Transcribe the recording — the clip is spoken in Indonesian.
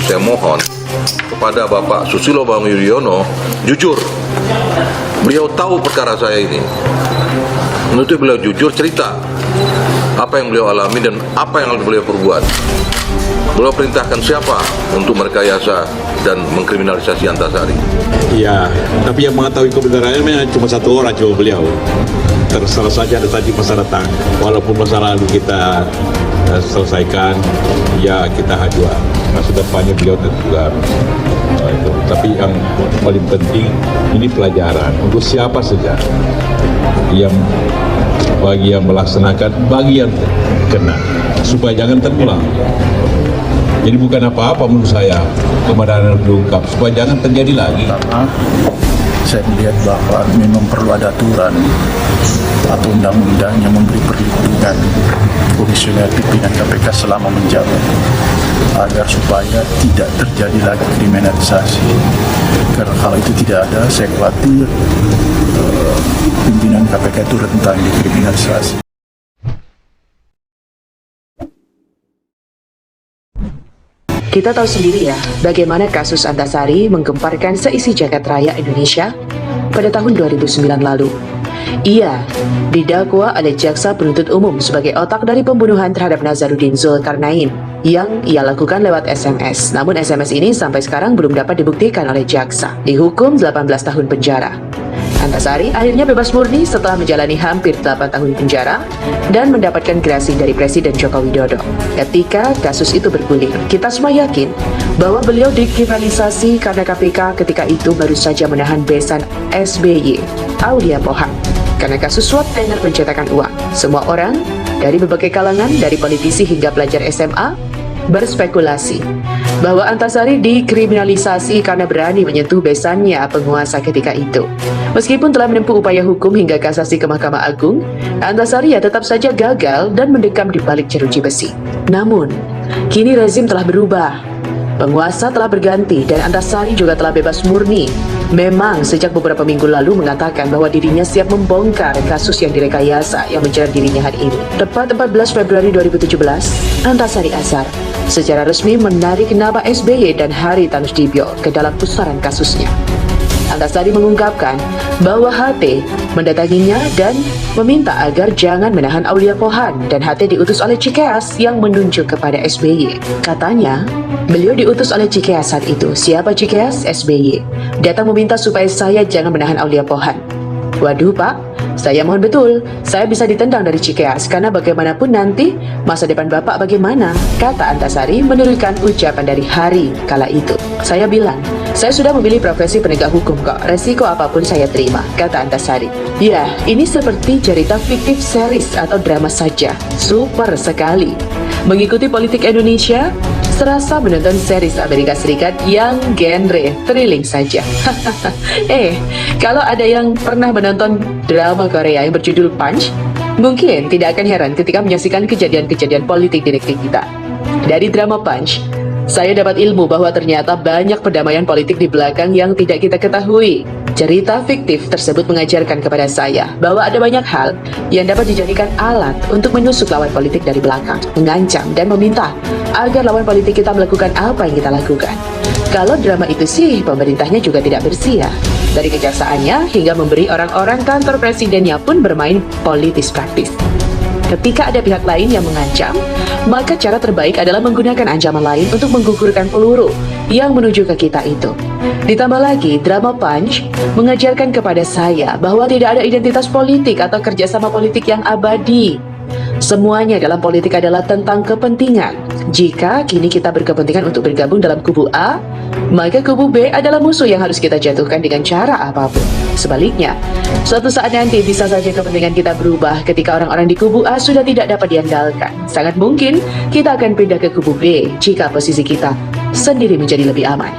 saya mohon kepada Bapak Susilo Bambang Yudhoyono jujur. Beliau tahu perkara saya ini. Menurut beliau jujur cerita apa yang beliau alami dan apa yang beliau perbuat. Beliau perintahkan siapa untuk merekayasa dan mengkriminalisasi Antasari. Iya, tapi yang mengetahui kebenarannya memang cuma satu orang, cuma beliau. Terserah saja ada tadi masa datang. Walaupun masa lalu kita selesaikan, ya kita ajukan. Masa depannya beliau tentu juga itu. Tapi yang paling penting ini pelajaran untuk siapa saja yang bagi yang melaksanakan, bagi yang kena, supaya jangan terulang. Jadi bukan apa-apa menurut saya kebenaran diungkap supaya jangan terjadi lagi. Pertama, saya melihat bahwa memang perlu ada aturan atau undang-undang yang memberi perlindungan komisioner pimpinan KPK selama menjabat agar supaya tidak terjadi lagi kriminalisasi. Karena kalau itu tidak ada, saya khawatir pimpinan KPK itu rentan dikriminalisasi. Kita tahu sendiri ya, bagaimana kasus Antasari menggemparkan seisi jagat raya Indonesia pada tahun 2009 lalu. Ia didakwa oleh jaksa penuntut umum sebagai otak dari pembunuhan terhadap Nazarudin Zulkarnain yang ia lakukan lewat SMS. Namun SMS ini sampai sekarang belum dapat dibuktikan oleh jaksa. Dihukum 18 tahun penjara. Antasari akhirnya bebas murni setelah menjalani hampir 8 tahun penjara dan mendapatkan gerasi dari Presiden Joko Widodo. Ketika kasus itu bergulir, kita semua yakin bahwa beliau dikriminalisasi karena KPK ketika itu baru saja menahan besan SBY, Aulia Pohan, karena kasus suap tender pencetakan uang. Semua orang dari berbagai kalangan, dari politisi hingga pelajar SMA, berspekulasi bahwa Antasari dikriminalisasi karena berani menyentuh besannya penguasa ketika itu. Meskipun telah menempuh upaya hukum hingga kasasi ke Mahkamah Agung, Antasari ya tetap saja gagal dan mendekam di balik jeruji besi. Namun, kini rezim telah berubah. Penguasa telah berganti dan Antasari juga telah bebas murni. Memang sejak beberapa minggu lalu mengatakan bahwa dirinya siap membongkar kasus yang direkayasa yang menjerat dirinya hari ini. Tepat 14 Februari 2017, Antasari Azhar secara resmi menarik nama SBY dan Haritanu Sudibyo ke dalam pusaran kasusnya. Antasari mengungkapkan bahwa HT mendatanginya dan meminta agar jangan menahan Aulia Pohan dan HT diutus oleh Cikeas yang menunjuk kepada SBY. Katanya, beliau diutus oleh Cikeas saat itu. Siapa Cikeas? SBY. Datang meminta supaya saya jangan menahan Aulia Pohan. Waduh Pak, saya mohon betul, saya bisa ditendang dari Cikeas karena bagaimanapun nanti masa depan Bapak bagaimana? Kata Antasari menurunkan ucapan dari Hari kala itu. Saya bilang, saya sudah memilih profesi penegak hukum kok, resiko apapun saya terima, kata Antasari. Ya, ini seperti cerita fiktif series atau drama saja, super sekali. Mengikuti politik Indonesia, serasa menonton series Amerika Serikat yang genre thrilling saja. Kalau ada yang pernah menonton drama Korea yang berjudul Punch, mungkin tidak akan heran ketika menyaksikan kejadian-kejadian politik di negeri kita. Dari drama Punch, saya dapat ilmu bahwa ternyata banyak perdamaian politik di belakang yang tidak kita ketahui. Cerita fiktif tersebut mengajarkan kepada saya bahwa ada banyak hal yang dapat dijadikan alat untuk menusuk lawan politik dari belakang, mengancam dan meminta agar lawan politik kita melakukan apa yang kita lakukan. Kalau drama itu sih, pemerintahnya juga tidak bersih ya. Dari kejaksaannya hingga memberi orang-orang kantor presidennya pun bermain politis praktis. Ketika ada pihak lain yang mengancam, maka cara terbaik adalah menggunakan ancaman lain untuk menggugurkan peluru yang menuju ke kita itu. Ditambah lagi, drama Punch mengajarkan kepada saya bahwa tidak ada identitas politik atau kerjasama politik yang abadi. Semuanya dalam politik adalah tentang kepentingan. Jika kini kita berkepentingan untuk bergabung dalam kubu A, maka kubu B adalah musuh yang harus kita jatuhkan dengan cara apapun. Sebaliknya, suatu saat nanti bisa saja kepentingan kita berubah ketika orang-orang di kubu A sudah tidak dapat diandalkan. Sangat mungkin kita akan pindah ke kubu B jika posisi kita sendiri menjadi lebih aman.